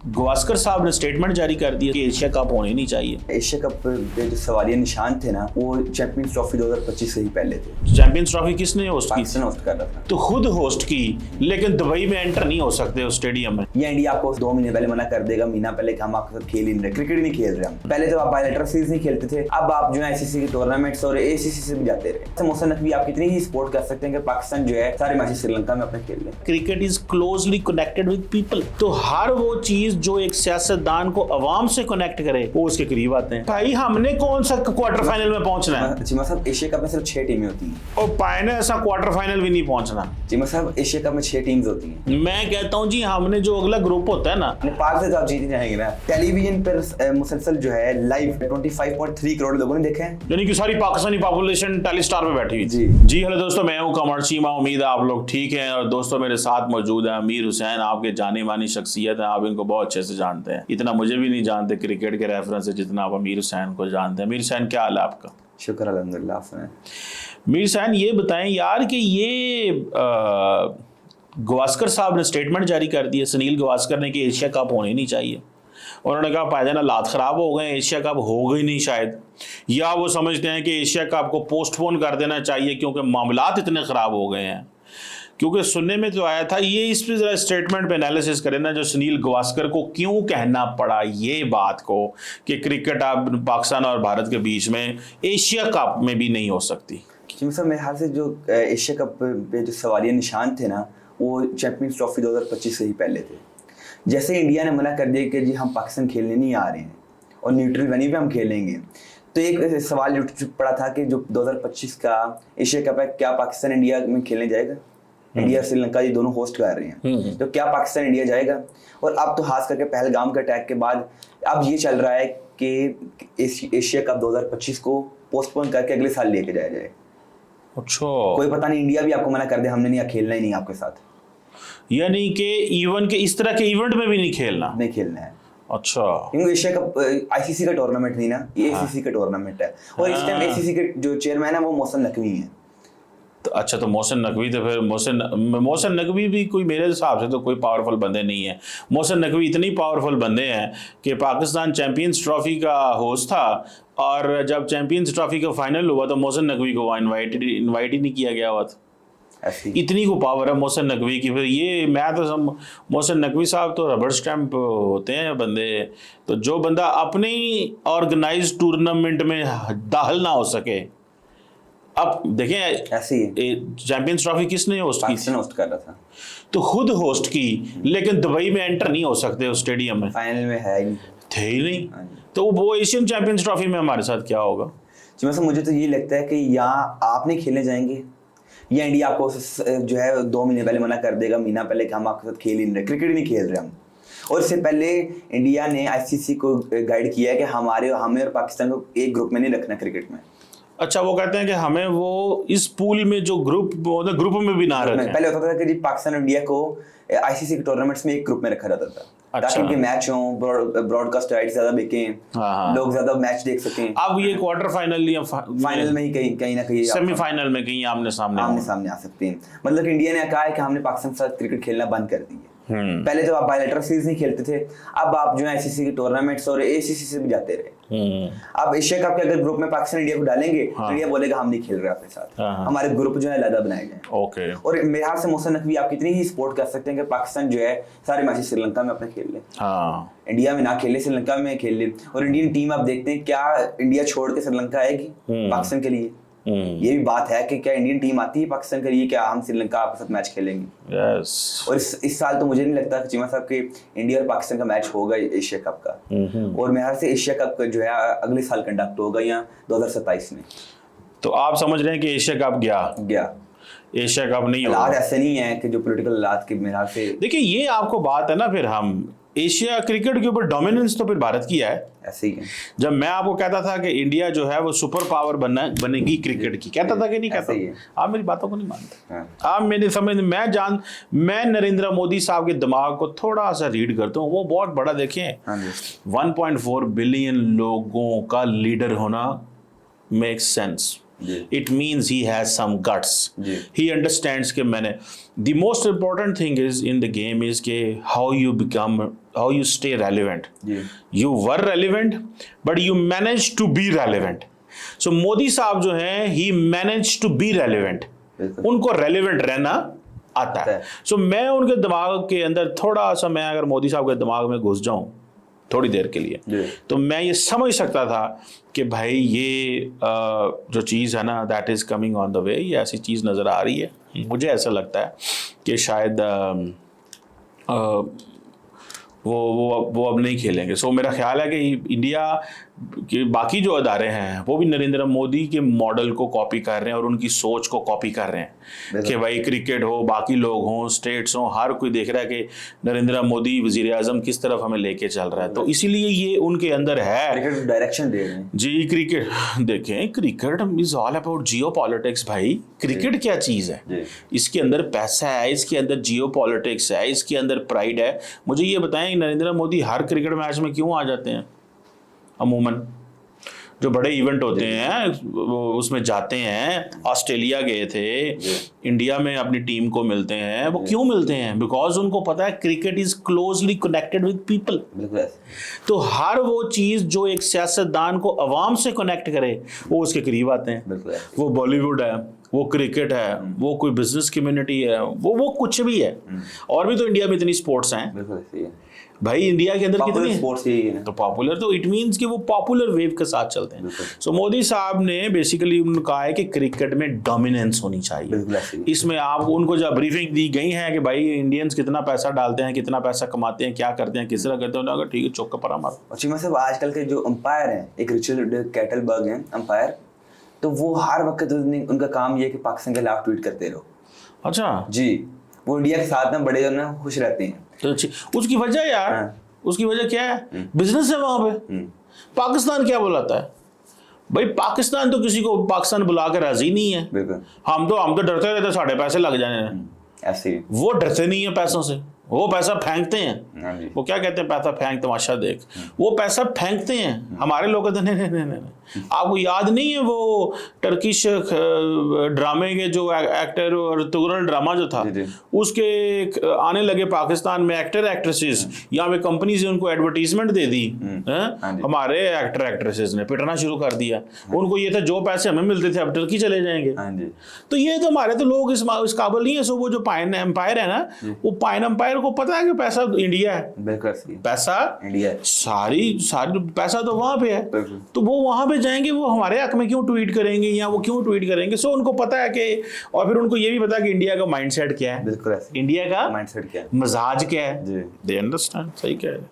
गावस्कर साहब ने स्टेटमेंट जारी कर दिया कि एशिया कप होने नहीं चाहिए। एशिया कप पे जो सवालिया निशान थे ना, वो चैंपियंस ट्रॉफी 2025 से ही पहले थे। चैंपियंस ट्रॉफी किसने होस्ट की? पाकिस्तान होस्ट कर रहा था। तो खुद होस्ट की, लेकिन दुबई में एंटर नहीं हो सकते उस स्टेडियम में। या इंडिया आपको 2 महीने पहले मना कर देगा, महीना पहले कि हम आपके साथ खेल ही नहीं रहे, क्रिकेट नहीं खेल रहे हम। पहले तो आप बायलैटरल सीरीज नहीं खेलते थे, अब आप जो है आईसीसी के टूर्नामेंट्स और एसीसी से भी जाते रहे। मोहसिन नकवी आप कितनी ही सपोर्ट कर सकते हैं कि पाकिस्तान जो है सारे मैचेस श्रीलंका में अपने खेल ले। Cricket is closely connected with people, तो हर वो चीज जो एक सियासतदान को अवाम से कनेक्ट करे वो उसके करीब आते हैं। भाई हमने कौन सा क्वार्टर फाइनल में पहुंचना है? चीमा साहब, एशिया कप में सिर्फ 6 टीमें होती हैं और पाए ऐसा क्वार्टर फाइनल भी नहीं पहुंचना। चीमा साहब, एशिया कप में 6 टीम्स होती हैं। मैं कहता हूं जी, हमने जो अगला ग्रुप होता है ना, नेपाल से तो आप जीत ही जाएंगे ना। टेलीविजन पर मुसलसल जो है लाइव 25.3 करोड़ लोगों ने देखे हैं, यानी कि सारी पाकिस्तानी पॉपुलेशन टेलीस्टार पे बैठी हुई। जी हेलो दोस्तों, मैं हूं कमर चीमा। उम्मीद है आप लोग ठीक हैं। और दोस्तों मेरे साथ मौजूद है अमीर हुसैन, आपके जाने मानी शख्सियत है, आप इनको बहुत अच्छे से जानते हैं। इतना मुझे भी नहीं जानते क्रिकेट के रेफरेंस से जितना आप अमीर हुसैन को जानते हैं। अमीर हुसैन, क्या हाल है आपका? शुक्र अल्हम्दुलिल्लाह। अमीर हुसैन, ये बताएं यार कि ये गावस्कर साहब ने स्टेटमेंट जारी कर दी है, सुनील गावस्कर ने, कि एशिया कप होने नहीं चाहिए। उन्होंने कहा पायदान हालात ख़राब हो गए, एशिया कप होगा ही नहीं शायद, या वो समझते हैं कि एशिया कप को पोस्टपोन कर देना चाहिए क्योंकि मामलात इतने ख़राब हो गए हैं। क्योंकि सुनने में तो आया था, ये इस पर ज़रा स्टेटमेंट पे एनालिसिस करें ना, जो सुनील गावस्कर को क्यों कहना पड़ा ये बात को कि क्रिकेट अब पाकिस्तान और भारत के बीच में एशिया कप में भी नहीं हो सकती। सर मेरे ख्याल से जो एशिया कप पे जो सवालिया निशान थे ना, वो चैंपियंस ट्रॉफी 2025 से ही पहले थे। जैसे इंडिया ने मना कर दिया कि जी हम पाकिस्तान खेलने नहीं आ रहे हैं और न्यूट्रल वेन्यू पे हम खेलेंगे, तो एक सवाल उठ पड़ा था कि जो 2025 का एशिया कप है, क्या पाकिस्तान इंडिया में खेलने जाएगा? इंडिया और श्रीलंका ये दोनों होस्ट कर रहे हैं, तो क्या पाकिस्तान इंडिया जाएगा? और अब तो खास करके पहलगाम के अटैक के बाद अब ये चल रहा है कि एशिया कप 2025 को पोस्टपोन करके अगले साल लेके जाया जाए। अच्छा, कोई पता नहीं, इंडिया भी आपको मना कर दे, हमने नहीं खेलना ही नहीं आपके साथ, यानी कि इवन के इस तरह के इवेंट में भी नहीं खेलना है। अच्छा, क्योंकि एशिया कप आईसीसी का टूर्नामेंट नहीं ना, ये एसीसी का टूर्नामेंट है। और इस टाइम एसीसी के जो चेयरमैन है वो मोहसिन नकवी है। तो अच्छा, तो मोहसिन नकवी, तो फिर मोहसिन नकवी भी कोई, मेरे हिसाब से तो कोई पावरफुल बंदे नहीं है। मोहसिन नकवी इतनी पावरफुल बंदे हैं कि पाकिस्तान चैंपियंस ट्रॉफी का होस्ट था, और जब चैंपियंस ट्रॉफी का फाइनल हुआ तो मोहसिन नकवी को इनवाइट ही नहीं किया गया हुआ था। इतनी को पावर है मोहसिन नकवी की। फिर ये मैं तो मोहसिन नकवी साहब तो रबड़ स्टैंप होते हैं बंदे। तो जो बंदा अपने ऑर्गेनाइज टूर्नामेंट में दाखिल ना हो सके, अब देखें ऐसी चैंपियंस ट्रॉफी किसने होस्ट की? पाकिस्तान होस्ट कर रहा था, तो खुद होस्ट की, लेकिन दुबई में एंटर नहीं हो सकते उस स्टेडियम में। फाइनल में है ही नहीं, थे ही नहीं। तो वो एशियन चैंपियंस ट्रॉफी में हमारे साथ क्या होगा? मुझे तो ये लगता है कि या आप नहीं खेलने जाएंगे, या इंडिया आपको जो है 2 महीने पहले मना कर देगा, महीना पहले कि हम आपके साथ खेल ही नहीं रहे, क्रिकेट नहीं खेल रहे हम। और इससे पहले इंडिया ने आईसीसी को गाइड किया है कि हमें और पाकिस्तान को एक ग्रुप में नहीं रखना क्रिकेट में। अच्छा, वो कहते हैं कि हमें वो इस पूल में जो ग्रुप में भी ना रखें। पहले होता था कि जी पाकिस्तान और इंडिया को आईसीसी के टूर्नामेंट्स में एक ग्रुप में रखा जाता था। अच्छा। ताकि उनके मैच हों, ब्रॉडकास्ट राइट्स ज्यादा बिकें, लोग ज्यादा मैच देख सकें। अब ये क्वार्टर फाइनल या फाइनल में ही कहीं ना कहीं, सेमीफाइनल में कहीं आमने सामने आ सकते हैं। मतलब इंडिया ने कहा है कि हमने पाकिस्तान के साथ क्रिकेट खेलना बंद कर दी है। पहले तो आप बायलैटरल सीरीज नहीं खेलते थे, अब आप जो है आईसीसी के टूर्नामेंट्स और एसीसी से भी जाते रहे। अब एशिया कप के अगर ग्रुप में पाकिस्तान इंडिया को डालेंगे, इंडिया बोलेगा हम नहीं खेल रहे आपके साथ, हमारे ग्रुप जो है अलग बनाए जाए। ओके। और मेरे हाथ से मोहसिन नकवी आप कितनी ही सपोर्ट कर सकते हैं कि पाकिस्तान जो है सारे मैचेस श्रीलंका में अपने खेल ले, इंडिया में ना खेले, श्रीलंका में खेल ले। और इंडियन टीम आप देखते हैं, क्या इंडिया छोड़ के श्रीलंका आएगी पाकिस्तान के लिए? ये भी बात है कि क्या इंडियन टीम आती है पाकिस्तान के लिए, क्या हम श्रीलंका आपके साथ मैच खेलेंगे? और इस साल तो मुझे नहीं लगता कि चीमा साहब कि इंडिया और पाकिस्तान का मैच होगा एशिया कप का। और मेरे ख्याल से एशिया कप जो है अगले साल कंडक्ट होगा या 2027 में। तो आप समझ रहे हैं कि एशिया कप गया एशिया कप नहीं होगा? ऐसे नहीं है कि जो पॉलिटिकल हालात के मेरे ख्याल से, देखिए ये आपको बात है ना, फिर हम एशिया क्रिकेट के ऊपर डोमिनेंस तो फिर भारत की है। ऐसे ही है। जब मैं आपको कहता था कि इंडिया जो है वो सुपर पावर बनेगी क्रिकेट की, कहता था कि नहीं कहता? आप मेरी बातों को नहीं मानते। आप मेरी समझ, मैं नरेंद्र मोदी साहब के दिमाग को थोड़ा सा रीड करता हूँ। वो बहुत बड़ा, देखें 1.4 बिलियन लोगों का लीडर होना make sense. It means he has some guts. जी. He understands कि मैंने the most important thing is in the game is कि how you stay relevant. Ji. You were relevant but you managed to be relevant. So Modi साहब जो हैं he managed to be relevant. बिल्कुल. उनको relevant रहना आता है. So मैं उनके दिमाग के अंदर थोड़ा सा, मैं अगर मोदी साहब के दिमाग में घुस जाऊं थोड़ी देर के लिए, तो मैं ये समझ सकता था कि भाई ये जो चीज़ है ना, that is coming on the way, ये ऐसी चीज़ नज़र आ रही है. मुझे ऐसा लगता है कि शायद वो अब नहीं खेलेंगे. सो मेरा ख्याल है कि इंडिया के बाकी जो अदारे हैं वो भी नरेंद्र मोदी के मॉडल को कॉपी कर रहे हैं और उनकी सोच को कॉपी कर रहे हैं कि भाई क्रिकेट हो, बाकी लोग हों, स्टेट्स हों, हर कोई देख रहा है कि नरेंद्र मोदी वज़ीर आज़म किस तरफ हमें लेके चल रहा है. तो इसीलिए ये उनके अंदर है, क्रिकेट डायरेक्शन दे रहे हैं जी. क्रिकेट देखें, cricket is all about Jio politics भाई. क्रिकेट क्या चीज़ है? इसके अंदर पैसा है, इसके अंदर जियो पॉलिटिक्स है, इसके अंदर प्राइड है. मुझे ये बताएं नरेंद्र मोदी हर क्रिकेट मैच में क्यों आ जाते हैं? अमूमन जो बड़े इवेंट होते हैं वो उसमें जाते हैं. ऑस्ट्रेलिया गए थे, इंडिया में अपनी टीम को मिलते हैं. वो क्यों मिलते हैं? बिकॉज उनको पता है cricket is closely connected with people. तो हर वो चीज़ जो एक सियासतदान को अवाम से कनेक्ट करे वो उसके करीब आते हैं. वो बॉलीवुड है, वो क्रिकेट है, वो कोई बिजनेस कम्युनिटी है, वो कुछ भी है. और भी तो इंडिया में इतनी स्पोर्ट्स हैं भाई. इंडिया के अंदर कितनी स्पोर्ट्स है तो पॉपुलर, तो इट मींस कि वो पॉपुलर वेव के साथ चलते हैं. सो मोदी साहब ने बेसिकली उन्होंने कहा है कि क्रिकेट में डोमिनेंस होनी चाहिए. इसमें आप उनको जब ब्रीफिंग दी गई है कि भाई इंडियंस कितना पैसा डालते हैं, कितना पैसा कमाते हैं, क्या करते हैं, किस तरह करते हैं, अगर ठीक है चौका पर हमारा. और चीमा साहब आजकल के जो अंपायर हैं, एक रिचर्ड कैटलबर्ग हैं अंपायर, तो वो हर वक्त उनका काम ये है कि पाकिस्तान के खिलाफ ट्वीट करते रहो. अच्छा जी. वो इंडिया के साथ में बड़े जो ना खुश रहते हैं. तो उसकी वजह यार, उसकी वजह क्या है? बिजनेस है वहां पे. पाकिस्तान क्या बुलाता है भाई? पाकिस्तान तो किसी को पाकिस्तान बुला कर राजी नहीं है. हम तो डरते रहते साढ़े पैसे लग जाने ऐसे. वो डरते नहीं है पैसों से, वो पैसा फेंकते हैं. वो क्या कहते हैं, पैसा फेंक तमाशा देख. वो पैसा फेंकते हैं. हमारे लोग कहते हैं नहीं. आपको याद नहीं है वो टर्किश ड्रामे के जो एक्टर और तुगरल ड्रामा जो था, उसके आने लगे पाकिस्तान में एक्टर एक्ट्रेसेस, यहाँ पे कंपनी से उनको एडवर्टीजमेंट दे दी. हमारे एक्टर एक्ट्रेसेस ने पिटना शुरू कर दिया. उनको ये था जो पैसे हमें मिलते थे अब टर्की चले जाएंगे. तो ये तो हमारे तो लोग इस काबिल नहीं है. सो वो जो पाइन एम्पायर है ना, वो पाइन एम्पायर को पता है कि पैसा इंडिया है, पैसा इंडिया है, सारी पैसा तो वहां पे है. तो वो वहां पे जाएंगे, वो हमारे हक में क्यों ट्वीट करेंगे या वो क्यों ट्वीट करेंगे? सो उनको पता है कि, और फिर उनको ये भी पता है कि इंडिया का माइंडसेट क्या है, इंडिया का माइंडसेट क्या है, मिजाज क्या है. They understand. सही कह रहे हैं.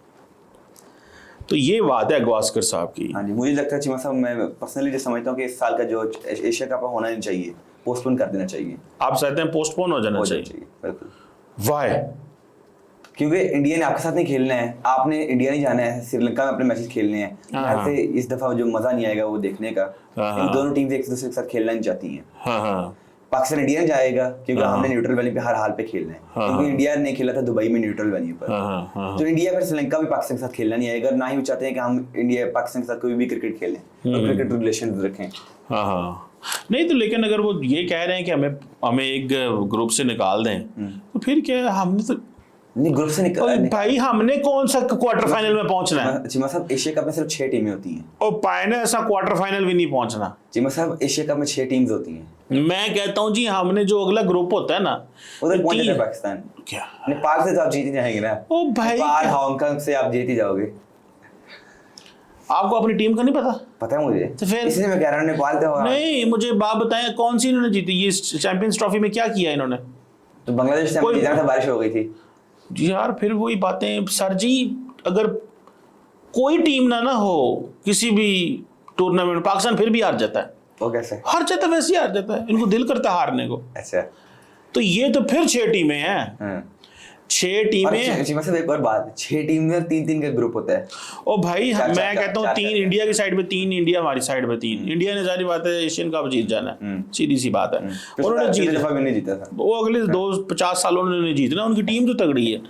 तो ये बात है गवास्कर साहब की. हाँ जी. मुझे लगता है चीमा साहब, मैं पर्सनली जो समझता हूँ कि इस साल का जो एशिया कप होना नहीं चाहिए, पोस्टपोन कर देना चाहिए. आप चाहते हैं पोस्टपोन हो जाना चाहिए? वाई? क्योंकि इंडिया ने आपके साथ नहीं खेलना है, आपने इंडिया नहीं जाना है, श्रीलंका में अपने मैचेस खेलने हैं. ऐसे इस दफा जो मजा नहीं आएगा वो देखने का. इन दोनों टीम एक दूसरे के साथ खेलना नहीं चाहती हैं. पाकिस्तान इंडिया नहीं जाएगा क्योंकि हमने न्यूट्रल वैली पे हर हाल पे खेलना है. क्योंकि इंडिया ने खेला था दुबई में न्यूट्रल वैली पर. तो इंडिया फिर श्रीलंका भी पाकिस्तान के साथ खेलना नहीं आएगा. ना ही वो चाहते हैं कि हम इंडिया पाकिस्तान के साथ कोई भी क्रिकेट खेलें और क्रिकेट रिलेशन रखें. नहीं तो लेकिन अगर वो ये कह रहे हैं कि हमें एक ग्रुप से निकाल दें, तो फिर क्या, हमने तो नहीं ग्रुप से निकाल भाई, हमने कौन सा क्वार्टर फाइनल में पहुंचना है? चीमा साहब एशिया कप में सिर्फ 6 टीमें होती हैं. और पायने ऐसा क्वार्टर फाइनल भी नहीं पहुंचना. चीमा साहब एशिया कप में 6 टीम्स होती हैं. मैं कहता हूं जी, हमने जो अगला ग्रुप होता है ना, उधर पहुंच जाता है पाकिस्तान. क्या नेपाल से तो आप जीत ही जाएंगे ना. ओ भाई, नेपाल हांगकांग से आप जीत ही जाओगे. आपको अपनी टीम का नहीं पता? पता है मुझे, तो फिर इसलिए मैं कह रहा हूं नेपाल तो नहीं. मुझे बात बताएं, कौन सी इन्होंने जीती ये चैंपियंस ट्रॉफी में? क्या किया इन्होंने? तो बांग्लादेश से जीता था, बारिश हो गई थी जी यार. फिर वही बातें सर जी. अगर कोई टीम ना हो किसी भी टूर्नामेंट, पाकिस्तान फिर भी हार जाता है. वो कैसे हार जाता है? वैसे ही हार जाता है. इनको दिल करता है हारने को. अच्छा. तो ये तो फिर 6 टीमें हैं. 6 टीमें. चीमा साहब एक और बात, 6 टीम में 3-3 का ग्रुप होता है. ओ भाई, मैं कहता हूँ 3 इंडिया की साइड में, 3 इंडिया हमारी साइड में. 3 इंडिया ने सारी बात है एशियन कप जीत जाना है. सीधी सी बात है. उन्होंने दफा भी नहीं जीता था. वो अगले 50 सालों में जीतना. उनकी टीम तो तगड़ी है.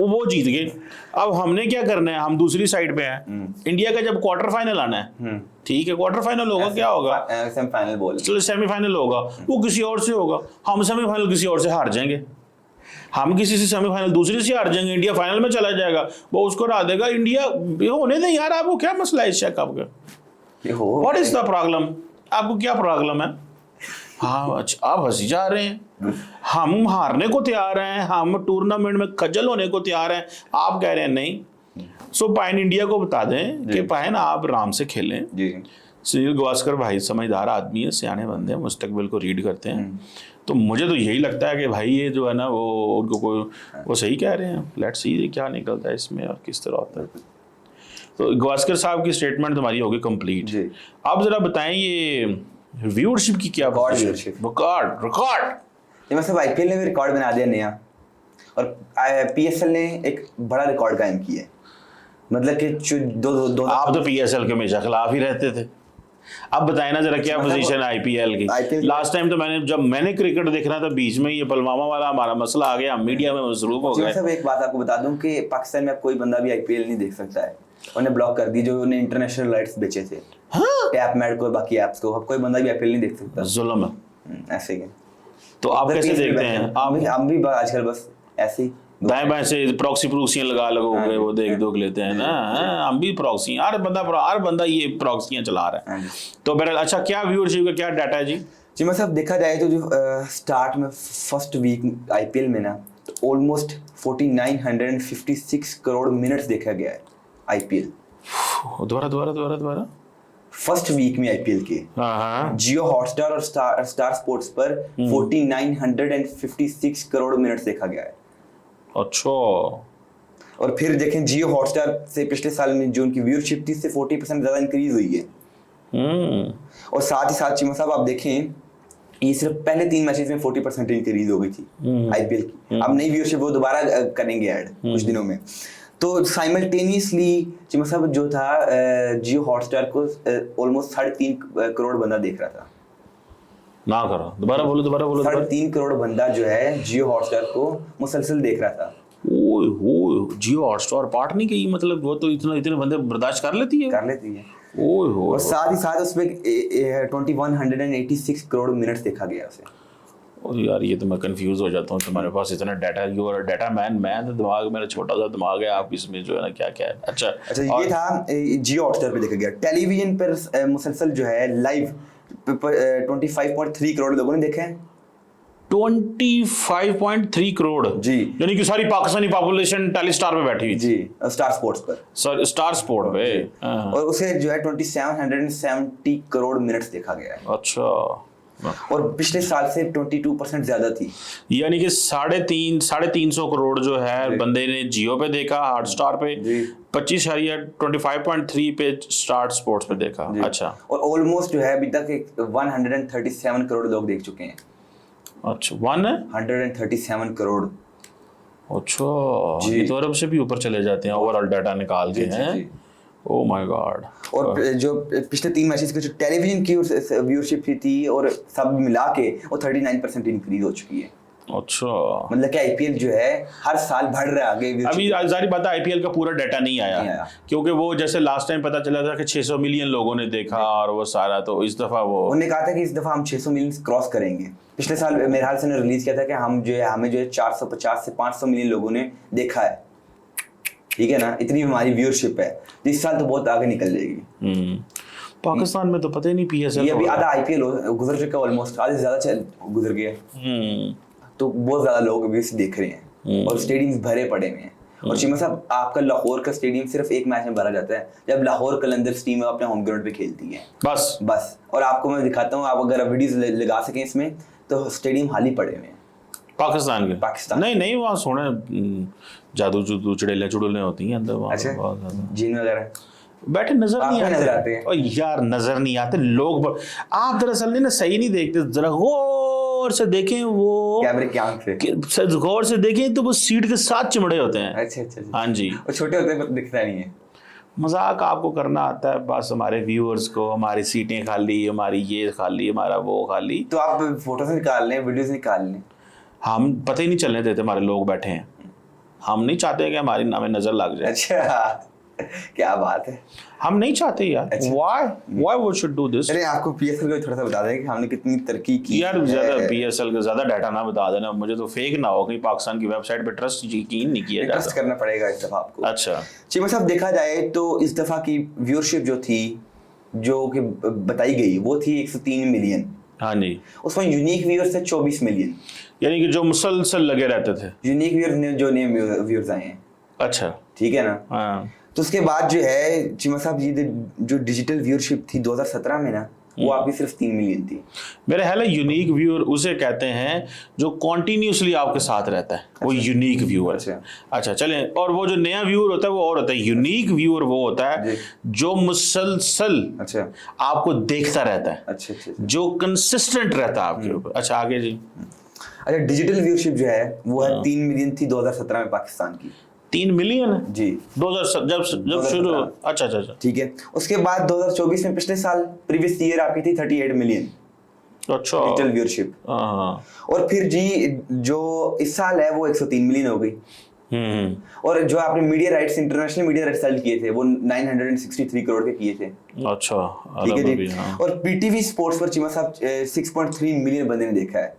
वो जीत गए। अब हमने क्या करना है, हम दूसरी साइड पे हैं। इंडिया का जब क्वार्टर फाइनल आना है, ठीक है, क्वार्टर फाइनल होगा, क्या होगा, सेमीफाइनल बोल, चलो सेमीफाइनल होगा, वो किसी और से होगा, हम सेमीफाइनल किसी और से हार जाएंगे, हम किसी से सेमीफाइनल दूसरे से हार जाएंगे, इंडिया फाइनल में चला जाएगा, वो उसको हरा देगा। इंडिया ये होने दें यार, आपको क्या मसला है इस चेकअप का, व्हाट इज द प्रॉब्लम, आपको क्या प्रॉब्लम है? हाँ अच्छा, आप हंसी जा रहे हैं, हम हारने को तैयार हैं, हम टूर्नामेंट में खजल होने को तैयार हैं, आप कह रहे हैं नहीं। सो पाइन इंडिया को बता दें कि पाइन आप आराम से खेलें जी। सुनील गावस्कर भाई समझदार आदमी है, सियाने बंदे हैं, मुस्तकबिल को रीड करते हैं, तो मुझे तो यही लगता है कि भाई ये जो है ना वो उनको कोई वो सही कह रहे हैं। लेट्स सी क्या निकलता है इसमें और किस तरह होता है। तो गावस्कर साहब की स्टेटमेंट तुम्हारी होगी कंप्लीट। आप जरा बताएं ये व्यूअरशिप की क्या रिकॉर्ड ये मतलब आईपीएल ने भी रिकॉर्ड बना दिया नया, और पीएसएल ने एक बड़ा रिकॉर्ड कायम किया है। मतलब कि दो आप तो पीएसएल के हमेशा खिलाफ ही रहते थे। अब बताएं ना जरा क्या पोजीशन है आईपीएल की। लास्ट टाइम तो जब मैंने क्रिकेट देख रहा था, बीच में ये पुलवामा वाला हमारा मसला आ गया, मीडिया में मसरूफ हो गए। सब एक बात आपको बता दूं कि पाकिस्तान में अब कोई बंदा भी आईपीएल नहीं देख सकता है, उन्हें ब्लॉक कर दी जो उन्हें इंटरनेशनल राइट्स बेचे थे, टैप मैट को, बाकी एप्स को, अब कोई बंदा भी आईपीएल नहीं देख सकता। जुल्म है ऐसे ही। तो आप कैसे देखते हैं? हम भी आजकल बस ऐसे ही दाएं बाएं से प्रॉक्सियां लगा गए, वो देख लेते हैं ना। हम भी प्रॉक्सी, हर बंदा ये प्रॉक्सियां चला रहा है। तो बहरहाल अच्छा, क्या व्यूअरशिप का क्या डाटा है जी? जी मतलब देखा जाए तो जो स्टार्ट में फर्स्ट वीक आईपीएल में ना, तो ऑलमोस्ट 4956 करोड़ मिनट्स देखा गया है आईपीएल। दोबारा फर्स्ट वीक में आईपीएल के जियो हॉटस्टार और स्टार स्पोर्ट्स पर 4956 करोड़ मिनट्स देखा गया है। अच्छा। और फिर देखें जियो हॉटस्टार से पिछले साल में जो उनकी व्यूअरशिप थी, इससे 40% ज्यादा इंक्रीज हुई है। और साथ ही साथ चीमा साहब आप देखें, ये सिर्फ पहले 3 मैचेस में 40% इंक्रीज हो गई थी आईपीएल की। अब नई व्यूअरशिप वो दोबारा करेंगे ऐड कुछ दिनों में। तो साइमल्टेनियसली चीमा साहब जो था, जियो हॉटस्टार को ऑलमोस्ट 3.5 करोड़ बंदा देख रहा था। ना करो, दोबारा बोलो 3.5 करोड़ बंदा जो है जियो हॉटस्टार को मुसलसल देख रहा था। ओए जियो हॉटस्टार पार्ट नहीं की, मतलब वो तो इतने बंदे बर्दाश्त कर लेती है। और साथ ही साथ उसमें 2186 करोड़ मिनट्स देखा गया उसे। और यार ये तो मैं कंफ्यूज हो जाता हूँ, तुम्हारे पास इतना data, you are data man, मैं तो दिमाग, मेरा छोटा सा दिमाग है, आप इसमें जो है ना क्या है। अच्छा ये था जियो हॉटस्टार पे देखा गया। टेलीविजन पर मुसलसल जो है लाइव 25.3 करोड़ लोगों ने देखा है। 25.3 करोड़ जी, यानी कि सारी पाकिस्तानी पॉपुलेशन टेलीस्टार पे बैठी हुई जी, स्टार स्पोर्ट्स पर, सर स्टार स्पोर्ट पे। और उसे जो है 2770 करोड़ मिनट्स देखा गया है। अच्छा। और पिछले साल से 22% ज्यादा थी, यानी कि 350 करोड़ जो है बंदे ने जियो पे देखा, हॉटस्टार पे 25.3 पे स्टार स्पोर्ट्स पे देखा। अच्छा। और ऑलमोस्ट जो है अभी तक 137 करोड़ लोग देख चुके हैं। अच्छा, 137 करोड़। अच्छा, ये तो अरब से भी ऊपर चले जाते हैं ओवरऑल डाटा निकाल के हैं। Oh my God. और जो पिछले 3 मैचेस की जो टेलीविजन की व्यूअरशिप थी और सब मिला के वो 39% इंक्रीज हो चुकी है। अच्छा, मतलब कि आईपीएल जो है हर साल बढ़ रहा है आगे। अभी जारी बात है आईपीएल का पूरा डाटा नहीं आया क्योंकि वो जैसे लास्ट टाइम पता चला था कि 600 मिलियन लोगों ने देखा और वो सारा, तो इस दफा उन्होंने कहा था कि इस दफा हम 600 मिलियन क्रॉस करेंगे। पिछले साल मेरे ख्याल से रिलीज किया था कि हमें जो है 450 से 500 मिलियन लोगों ने देखा है। ठीक है ना, इतनी हमारी व्यूअरशिप है। इस साल तो बहुत आगे निकल जाएगी। पाकिस्तान में तो पता ही नहीं पीएसएल, ये अभी आधा आईपीएल गुजर चुका, ऑलमोस्ट आधे से ज्यादा गुजर गया। तो बहुत ज्यादा लोग अभी इसे देख रहे हैं और स्टेडियम भरे पड़े हुए हैं। और चीमा साहब, आपका लाहौर का स्टेडियम सिर्फ एक मैच में भरा जाता है जब लाहौर कलंदर्स टीम अपने होम ग्राउंड पे खेलती है, बस। और आपको मैं दिखाता हूँ, आप अगर वीडियोस लगा सकें इसमें, तो स्टेडियम खाली पड़े हुए हैं पाकिस्तान। नहीं वहाँ सोने जादू चुड़ैलें होती हैं अंदर वहाँ। अच्छा, जिन वगैरह बैठे नजर नहीं आते। और यार नजर नहीं आते लोग, आप दरअसल ना सही नहीं देखते, जरा गौर से देखें, वो कैमरे की आंख से गौर से देखें तो वो सीट के साथ चिमड़े होते हैं। अच्छा। हाँ जी, वो छोटे होते हैं, दिखता नहीं है। मजाक आपको करना आता है बस, हमारे व्यूअर्स को हमारी सीटें खाली, हमारी ये खाली, हमारा वो खाली। तो आप फोटोज निकाल लें, वीडियोस निकाल लें, हम पता ही नहीं चलने देते, हमारे लोग बैठे हैं। हम नहीं चाहते कि हमारी नाम नजर लग जाए। अच्छा, क्या बात है। हम नहीं चाहते यार। Why we should do this. अरे आपको पीएसएल को थोड़ा सा बता दें कि हमने कितनी तरक्की की यार ज्यादा पीएसएल का ज्यादा डाटा ना बता देना मुझे, तो फेक ना हो कि पाकिस्तान की वेबसाइट पे ट्रस्ट यकीन नहीं किया जाता। ट्रस्ट करना पड़ेगा इस दफा आपको। अच्छा चीमा साहब, देखा जाए तो इस दफा की व्यूअरशिप जो थी, जो कि बताई गई, वो थी 103 मिलियन। हाँ जी, उसमें यूनिक व्यूअर्स थे 24 मिलियन। यानी कि जो मुसलसल लगे रहते थे। यूनिक व्यूअर्स जो नए व्यूअर्स आए हैं, अच्छा ठीक है ना। हाँ। तो उसके बाद जो है चीमा साहब, ये जो डिजिटल व्यूअरशिप थी 2017 में ना, वो आपकी सिर्फ 3 मिलियन थी। मेरा ख्याल है यूनिक व्यूअर उसे कहते हैं जो कॉन्टिन्यूसली आपके साथ रहता है, वो यूनिक व्यूअर। अच्छा चलें, और वो जो नया व्यूअर होता है वो और होता है। यूनिक व्यूअर वो होता है जो मुसलसल अच्छा आपको देखता रहता है, अच्छा अच्छा, जो कंसिस्टेंट रहता है आपके ऊपर। अच्छा आगे जी। अच्छा, डिजिटल व्यूअरशिप जो है वो है 3 मिलियन थी 2017 में पाकिस्तान की। 3 मिलियन है जी, 2000 जब शुरू। अच्छा अच्छा अच्छा, ठीक है। उसके बाद 2024 में, पिछले साल, प्रीवियस ईयर आपकी थी 38 मिलियन अच्छा डिजिटल व्यूअरशिप। हाँ। और फिर जी जो इस साल है वो 103 मिलियन हो गई। और जो आपने media rights, international media rights sale किए थे, वो 963 करोड़ के किए थे। अच्छा ठीक है जी। हाँ। और पीटीवी स्पोर्ट्स पर चीमा साहब 6.3 मिलियन बंदे ने देखा है।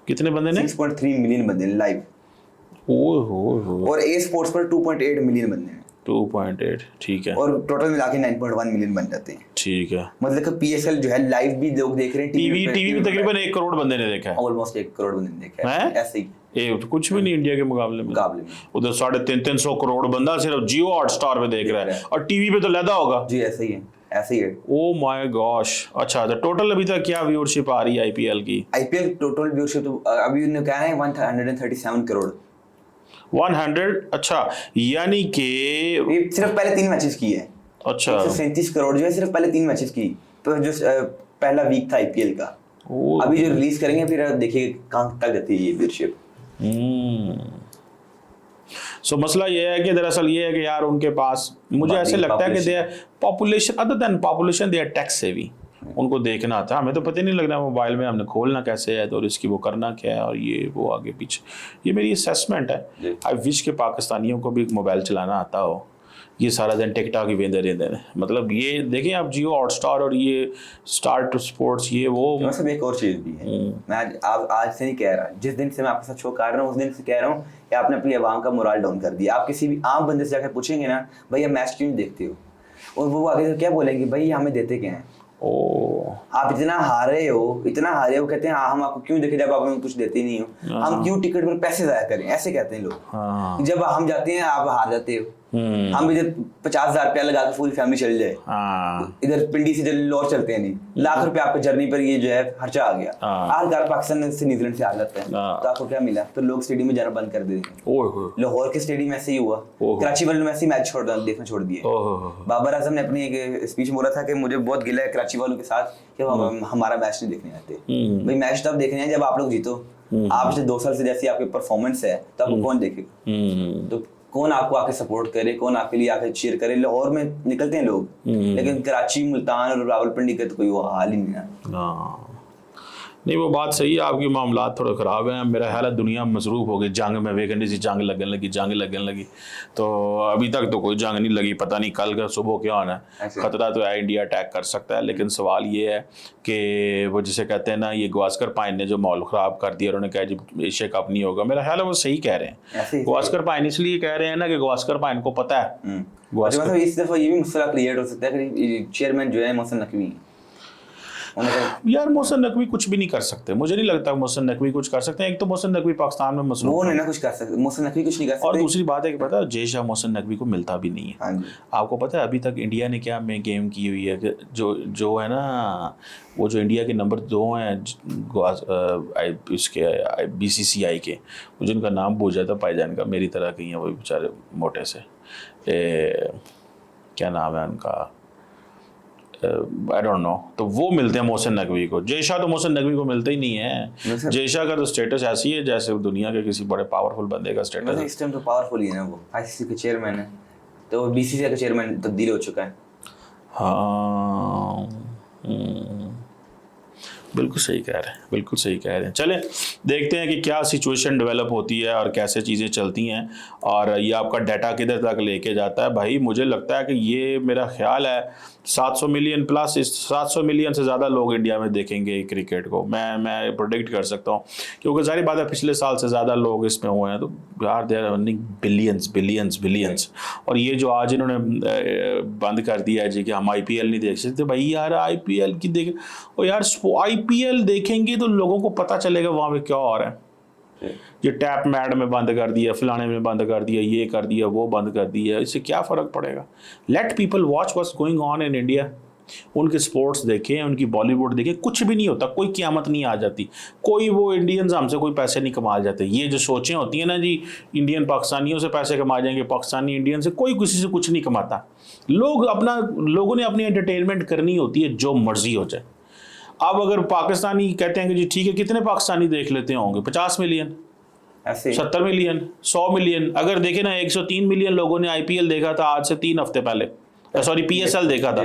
कितने बंदे ने? 6.3 मिलियन बंदे ने लाइव। ओह। और ए स्पोर्ट्स पर 2.8 मिलियन बंदे हैं। 2.8, ठीक है। और टोटल मिला के 9.1 मिलियन बन जाते हैं। ठीक है, मतलब कि पीएसएल जो है लाइव भी लोग देख रहे हैं। टीवी में तकरीबन 1 करोड़ बंदे ने देखा है। ऑलमोस्ट 1 करोड़ बंदे ने देखा है, ऐसे ही। ये तो कुछ भी नहीं इंडिया के मुकाबले में। उधर 350 करोड़ बंदा सिर्फ जियो हॉटस्टार पे देख रहा है, और टीवी पे तो लैदा होगा जी। ऐसे ही है, ऐसे ही है। Oh my gosh. अच्छा तो टोटल अभी तक क्या व्यूअरशिप आ रही है आईपीएल की? आईपीएल टोटल व्यूअरशिप तो अभी उन्होंने कहा है 137 करोड़। 100? अच्छा, यानी कि सिर्फ पहले 3 मैचेस की है। अच्छा, 137 करोड़ जो है सिर्फ पहले 3 मैचेस की। तो जो पहला वीक था आईपीएल का, अभी जो रिलीज करेंगे फिर देखिए कहाँ तक जाती है ये व्यूअरशिप। सो मसला ये है कि दरअसल ये है कि यार उनके पास, मुझे ऐसे लगता है कि they population, other than population, they are tech savvy. उनको देखना था, हमें तो पता नहीं लग रहा मोबाइल में हमने खोलना कैसे है और इसकी वो करना क्या है और ये वो आगे पीछे। ये मेरी असेसमेंट है। आई विश के पाकिस्तानियों को भी मोबाइल चलाना आता हो। ये सारा दिन टिकटॉक ही वेंदे रहते हैं। मतलब ये देखिए आप, जियो हॉटस्टार और ये स्टार स्पोर्ट्स, ये वो सब एक और चीज़ भी है। मैं आज से नहीं कह रहा, जिस दिन से मैं आपके साथ शो कर रहा हूँ उस दिन से कह रहा हूँ कि आपने अपनी आवाम का मोराल डाउन कर दिया। आप किसी भी आम बंदे से जाकर पूछेंगे ना, भैया मैच क्यों नहीं देखते हो, और वो आगे से क्या बोलेंगे, भाई हमें देते क्या हैं। आप इतना हारे हो, इतना हारे हो, कहते हैं हाँ हम आपको क्यों देखे जब आप हमें कुछ देते नहीं हो, हम क्यों टिकट पर पैसे जाया करें, ऐसे कहते हैं लोग। जब हम जाते हैं आप हार जाते हो। हम इधर 50,000 रुपया लगा के पूरी फैमिली चल जाए, इधर पिंडी से लौट चलते हैं, नहीं लाख रुपया आपके जर्नी पर ये जो है खर्चा आ गया। आखिरकार पाकिस्तान से न्यूजीलैंड से आ जाता है, तो आपको क्या मिला, तो लोग स्टेडियम में जाना बंद कर देते। लाहौर के स्टेडियम ऐसे ही हुआ, कराची वालों ने ऐसे ही मैच देखना छोड़ दिया। बाबर आजम ने अपनी एक स्पीच में बोला था कि मुझे बहुत गिला है कराची वालों के साथ कि हमारा मैच नहीं देखने आते। भाई मैच तब देखने हैं जब आप लोग जीतो। आप पिछले 2 साल से जैसी आपकी परफॉर्मेंस है तो आपको कौन देखेगा, तो कौन आपको आके सपोर्ट करे, कौन आपके लिए आके चीयर करे। लाहौर में निकलते हैं लोग, लेकिन कराची, मुल्तान और रावलपिंडी का तो कोई वो हाल ही नहीं है। नहीं वो बात सही है आपकी, मामला थोड़े ख़राब हैं। मेरा ख्याल है दुनिया मसरूफ़ हो गई जंग में, वेकेंडी सी जंग लगने लगी। तो अभी तक तो कोई जंग नहीं लगी, पता नहीं कल का सुबह क्या होना है। ख़तरा तो है, इंडिया अटैक कर सकता है, लेकिन सवाल ये है कि वो जिसे कहते हैं ना, ये गवास्कर पाइन ने जो माहौल ख़राब कर दिया, उन्होंने कहा जी एशिया कप नहीं होगा। मेरा ख्याल है वो सही कह रहे हैं। गवास्कर पाइन इसलिए कह रहे हैं ना कि गवास्कर पाइन को पता है। मतलब इस दफ़ा ये भी मसला क्रिएट हो सकता है कि चेयरमैन जो है मोहसिन नकवी, यार मोहसिन नकवी कुछ भी नहीं कर सकते। मुझे नहीं लगता मोहसिन नकवी कुछ कर सकते हैं। एक तो मोहसिन नकवी पाकिस्तान में मसरूफ, वो नहीं ना कुछ कर सकते, मोहसिन नकवी कुछ नहीं कर सकते। और दूसरी बात है कि पता है जय शाह मोहसिन नकवी को मिलता भी नहीं है। आपको पता है अभी तक इंडिया ने क्या में गेम की हुई है कि जो है ना, वो जो इंडिया के नंबर 2 हैं इसके BCCI के, मुझे उनका नाम भूल जाता, भाईजान का, मेरी तरह कहीं है वो बेचारे मोटे से, क्या नाम है उनका, आई डोंट नो। तो वो मिलते हैं मोहसिन नकवी को। जय शाह तो मोहसिन नकवी को मिलता ही नहीं है। जय शाह का तो स्टेटस ऐसी है जैसे दुनिया के किसी बड़े पावरफुल बंदे का स्टेटस है। इस टाइम तो पावरफुल ही है ना, वो ICC के चेयरमैन है, तो BCCI का चेयरमैन तब्दील हो चुका है। हाँ बिल्कुल सही कह रहे हैं, बिल्कुल सही कह रहे हैं। चलें देखते हैं कि क्या सिचुएशन डेवलप होती है और कैसे चीज़ें चलती हैं और ये आपका डाटा किधर तक लेके जाता है। भाई मुझे लगता है कि ये मेरा ख्याल है 700 मिलियन प्लस, 700 मिलियन से ज़्यादा लोग इंडिया में देखेंगे क्रिकेट को, मैं प्रोडिक्ट कर सकता हूँ, क्योंकि सारी बात है पिछले साल से ज़्यादा लोग इसमें हुए हैं। तो यार they are earning billions billions billions. और ये जो आज इन्होंने बंद कर दिया है जी कि हम IPL नहीं देख सकते, भाई यार IPL की देख, और यार IPL देखेंगे तो लोगों को पता चलेगा वहाँ पे क्या हो रहा है। ये टैप मैड में बंद कर दिया, फलाने में बंद कर दिया, ये कर दिया, वो बंद कर दिया, इससे क्या फ़र्क पड़ेगा। Let people watch what's going on in India, उनके स्पोर्ट्स देखें, उनकी बॉलीवुड देखें, कुछ भी नहीं होता, कोई क़यामत नहीं आ जाती, कोई वो इंडियंस हमसे कोई पैसे नहीं कमा जाते। ये जो सोचें होती हैं ना जी, इंडियन पाकिस्तानियों से पैसे कमा जाएंगे, पाकिस्तानी इंडियन से, कोई किसी से कुछ नहीं कमाता। लोगों ने अपनी एंटरटेनमेंट करनी होती है, जो मर्जी हो जाए। अब अगर पाकिस्तानी कहते हैं कि जी ठीक है, कितने पाकिस्तानी देख लेते होंगे, 50 मिलियन, ऐसे 70 मिलियन, 100 मिलियन। अगर देखें ना 103 मिलियन लोगों ने IPL देखा था आज से 3 हफ्ते पहले, सॉरी PSL देखा था,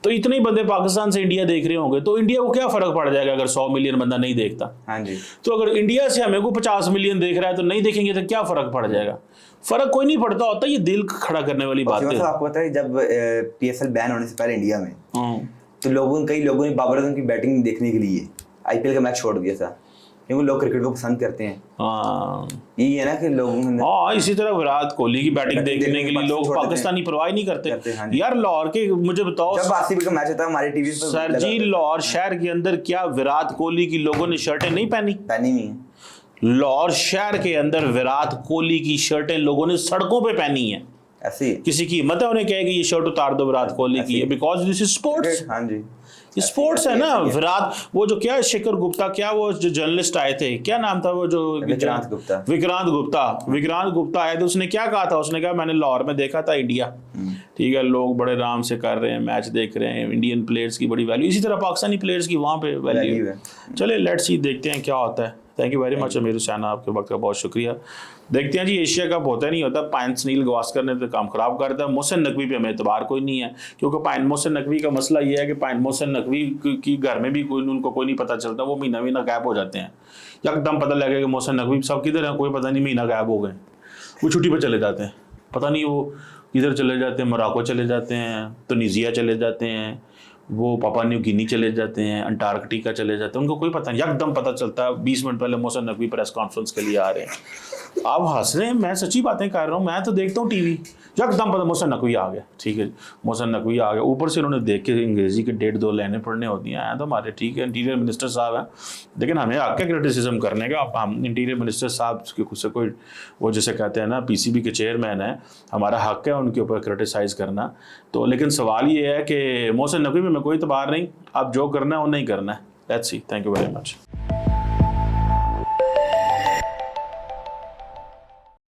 तो इतने ही बंदे पाकिस्तान से इंडिया देख रहे होंगे, तो इंडिया को क्या फ़र्क पड़ जाएगा अगर 100 मिलियन बंदा नहीं देखता। हाँ जी। तो अगर इंडिया से हमें को 50 मिलियन देख रहा है तो नहीं देखेंगे तो क्या फ़र्क पड़ जाएगा। फ़र्क कोई नहीं पड़ता होता, ये दिल खड़ा करने वाली बात है। आपको पता है जब PSL बैन होने से पहले इंडिया में तो कई लोगों ने बाबर आजम की बैटिंग देखने के लिए IPL का मैच छोड़ दिया था, क्योंकि लोग क्रिकेट को पसंद करते हैं। हाँ यही है ना कि लोग, हाँ, इसी तरह विराट कोहली की बैटिंग देखने के लिए लोग पाकिस्तानी परवाह नहीं करते। हाँ यार लाहौर के, मुझे बताओ, जब RCB का मैच होता है हमारे टीवी पे, सर जी लाहौर शहर के अंदर क्या विराट कोहली की लोगों ने शर्टें नहीं पहनी? पहनी नहीं है। लाहौर शहर के अंदर विराट कोहली की शर्टें लोगों ने सड़कों पे पहनी है। ऐसे ही किसी की हिम्मत है उन्हें कहे कि ये शर्ट उतार दो विराट कोहली की है, बिकॉज दिस इज स्पोर्ट्स। हाँ जी, स्पोर्ट्स है ना। विराट, वो जो क्या शेखर गुप्ता, क्या वो जो जर्नलिस्ट आए थे, क्या नाम था वो जो, विक्रांत गुप्ता आए थे, उसने क्या कहा था? उसने कहा मैंने लाहौर में देखा था इंडिया, ठीक है, लोग बड़े आराम से कर रहे हैं, मैच देख रहे हैं, इंडियन प्लेयर्स की बड़ी वैल्यू, इसी तरह पाकिस्तानी प्लेयर्स की वहाँ पे वैल्यू है। चले लेट्स सी, देखते हैं क्या होता है। थैंक यू वेरी मच अमीर हुसैन, आपके वक्त का बहुत शुक्रिया। देखते हैं जी एशिया कप होता नहीं होता, पायन सुनील गावस्कर ने तो काम खराब कर दिया। मोहसिन नकवी पे हमें एतबार कोई नहीं है, क्योंकि मोहसिन नकवी का मसला ये है कि मोहसिन नकवी की घर में भी उनको कोई नहीं पता चलता, वो महीना गायब हो जाते हैं। एकदम पता लगेगा कि मोहसिन नकवी सब किधर हैं, कोई पता नहीं, महीना गायब हो गए, वो छुट्टी पर चले जाते हैं, पता नहीं वो किधर चले जाते हैं, मोरक्को चले जाते हैं, तुनीसिया चले जाते हैं, वो पापा न्यू गिनी चले जाते हैं, अंटार्कटिका चले जाते हैं, उनको कोई पता नहीं, एकदम पता चलता है 20 मिनट पहले मोहसिन नकवी प्रेस कॉन्फ्रेंस के लिए आ रहे हैं। आप हंस रहे हैं, मैं सच्ची बातें कर रहा हूँ, मैं तो देखता हूँ टीवी, एकदम पता मोहसिन नकवी आ गया, ठीक है, मोहसिन नकवी आ गया। ऊपर से उन्होंने देख के अंग्रेजी के 1.5-2 लाइनें पढ़ने होती हैं, तो हमारे ठीक है इंटीरियर मिनिस्टर साहब हैं, लेकिन हमें आके क्रिटिसिज्म करने का, हम इंटीरियर मिनिस्टर साहब से कोई, वो जैसे कहते हैं ना PCB के चेयरमैन है, हमारा हक है उनके ऊपर क्रिटिसाइज़ करना। तो लेकिन सवाल ये है कि मोहसिन नकवी में कोई एतबार नहीं, आप जो करना है वो नहीं करना है। Let's see, thank you very much.